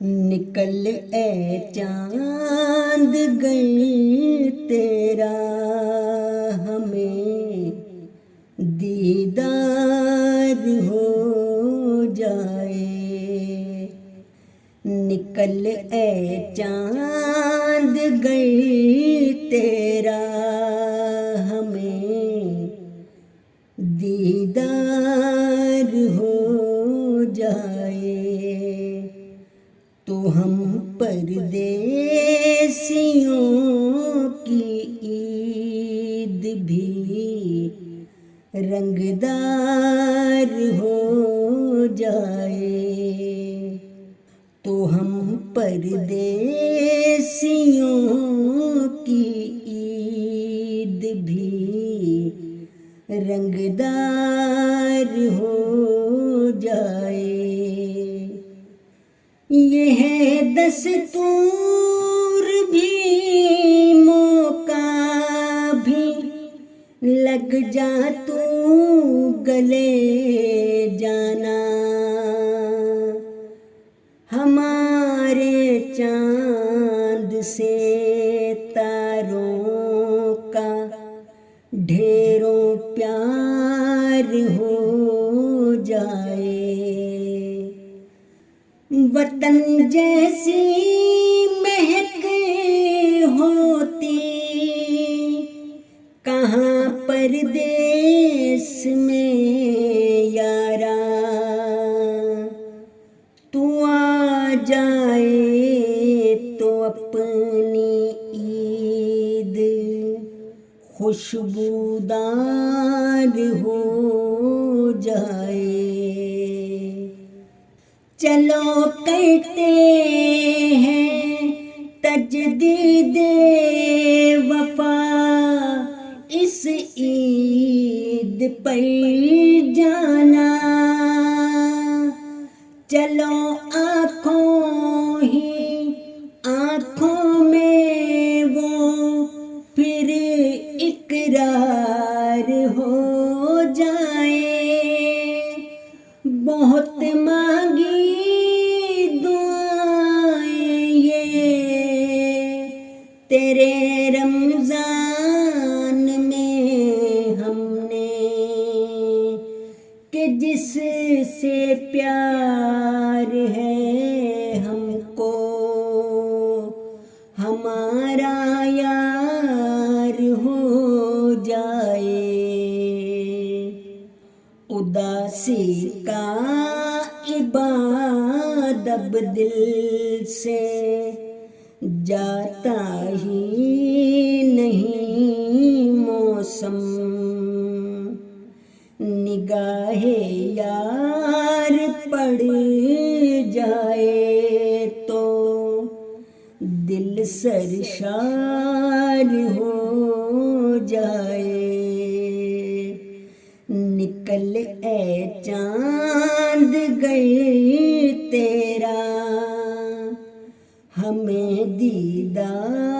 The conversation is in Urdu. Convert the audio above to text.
نکل اے چاند گئی تیرا ہمیں دیدار ہو جائے، نکل اے چاند گئی تیرا ہمیں دیدار ہو جائے، تو ہم پردیسیوں کی عید بھی رنگدار ہو جائے، تو ہم پردیسیوں کی عید بھی رنگدار ہو جائے۔ یہ ہے دستور بھی موقع بھی لگ جا تو گلے جانا، ہمارے چاند سے تاروں کا ڈھیروں پیار ہو جائے، وطن جیسی مہک ہوتی کہاں پردیس میں یارا، تو آ جائے تو اپنی عید خوشبودار ہو جائے، چلو کرتے ہیں تجدید وفا اس عید پر جانا، چلو آنکھوں ہی آنکھوں میں وہ پھر اقرار ہو جائے، بہت مانگی دعائیں یہ تیرے رمضان میں ہم نے، کہ جس سے پیار ہے ہم کو ہمارا یار ہو جائے، اداسی کا عباد اب دل سے جاتا ہی نہیں موسم، نگاہ یار پڑ جائے تو دل سرشار ہو جائے، نکل اے چاند گئی تیرا ہمیں دیدار